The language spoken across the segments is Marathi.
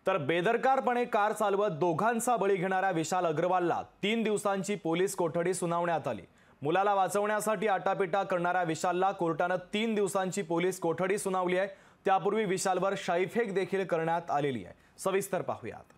तर बेदरकारपणे कार चालवत दोघांचा बळी घेणाऱ्या विशाल अग्रवालला 3 दिवसांची पोलीस कोठडी सुनावण्यात आली। मुलाला वाचवण्यासाठी आटापिटा करणाऱ्या विशालला कोर्टाने 3 दिवसांची पोलीस कोठडी सुनावली आहे। त्यापूर्वी विशालवर शाईफेक देखील करण्यात आलेली आहे। सविस्तर पाहूयात।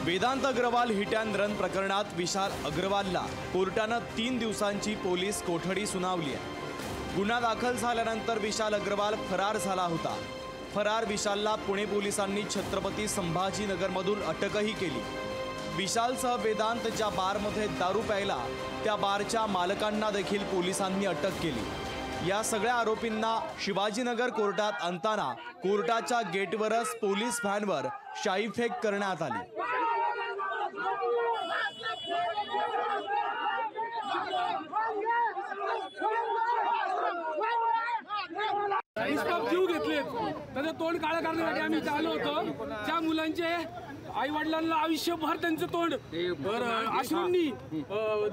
Vedant Agarwal hit and run प्रकरणात विशाल अग्रवालला कोर्टाने 3 दिवसांची पोलीस कोठडी सुनावली आहे। गुन्हा दाखल झाल्यानंतर विशाल अग्रवाल फरार झाला होता। फरार विशालला पुणे पोलिसांनी छत्रपती संभाजीनगरमधून अटकही केली। विशालसह वेदांत ज्या बारमध्ये दारू प्यायला त्या बारच्या मालकांना देखील पोलिसांनी अटक केली। या सगळ्या आरोपींना शिवाजीनगर कोर्टात आणताना कोर्टाच्या गेटवरच पोलीस व्हॅनवर शाईफेक करण्यात आली। जीव घेतलेत त्याचं तोंड काळं करण्यासाठी आम्ही आलो होतो। ज्या मुलांचे आई वडिलांना आयुष्यभर त्यांचं तोंड अश्रूंनी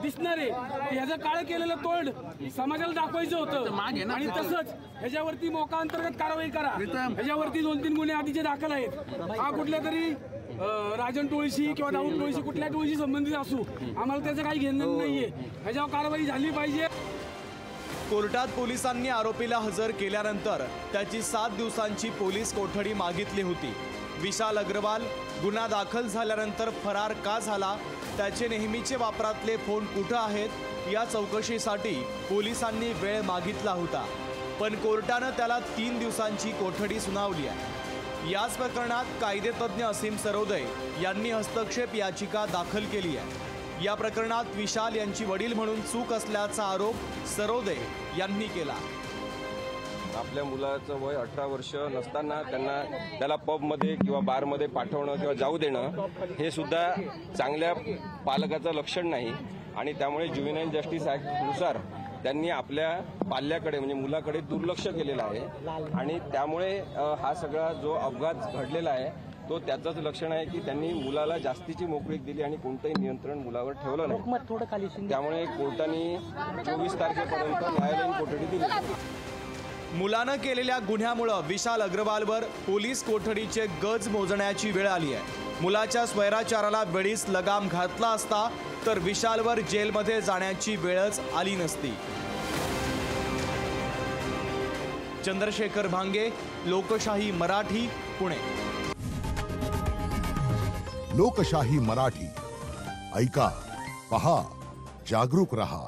दिसणारे ह्याचं काळं केलेलं तोंड समाजाला दाखवायचं होतं आणि तसंच ह्याच्यावरती मोका अंतर्गत कारवाई करा। ह्याच्यावरती 2-3 गुन्हे आधीचे दाखल आहेत। हा कुठल्या तरी राजन टोळशी किंवा दाऊद टोळशी कुठल्या टोळशी संबंधित असू, आम्हाला त्याचं काही घेणं नाहीये। ह्याच्यावर कारवाई झाली पाहिजे। कोर्टात पोलिसांनी आरोपीला हजर केल्यानंतर त्याची 7 दिवसांची पोलीस कोठडी मागितली होती। विशाल अग्रवाल गुन्हा दाखल झाल्यानंतर फरार का झाला, त्याचे नेहमीचे वापरातले फोन कुठे आहेत या चौकशीसाठी पोलिसांनी वेळ मागितला होता, पण कोर्टाने त्याला 3 दिवसांची कोठडी सुनावली आहे। याच प्रकरणात कायदेतज्ञ असीम सरोदे यांनी हस्तक्षेप याचिका दाखल केली आहे। या प्रकरणात विशाल यांची वडील म्हणून चूक असल्याचा आरोप सरोदे यांनी केला। आपल्या मुलाचं वय 18 वर्ष नसताना त्याला पबमध्ये किंवा बारमध्ये पाठवणं किंवा जाऊ देणं हे सुद्धा चांगल्या पालकाचं लक्षण नाही आणि त्यामुळे ज्युव्हेनाईल जस्टिस ॲक्टनुसार त्यांनी आपल्या पाल्याकडे म्हणजे मुलाकडे दुर्लक्ष केलेलं आहे आणि त्यामुळे हा सगळा जो अपघात घडलेला आहे तो त्याचंच लक्षण आहे की त्यांनी मुलाला जास्तीची मोकळीक दिली आणि कोणतंही नियंत्रण मुलावर ठेवलं नाही। त्यामुळे कोर्टाने 24 तारखेपर्यंत न्यायालयीन कोठडी दिली। मुलानं केलेल्या गुन्ह्यामुळे विशाल अग्रवालवर पोलीस कोठडीचे गज मोजण्याची वेळ आली आहे। मुलाच्या स्वैराचाराला वेळीच लगाम घातला असता तर विशालवर जेलमध्ये जाण्याची वेळच आली नसती। चंद्रशेखर भांगे, लोकशाही मराठी, पुणे। लोकशाही मराठी ऐका, पहा, जागरूक रहा।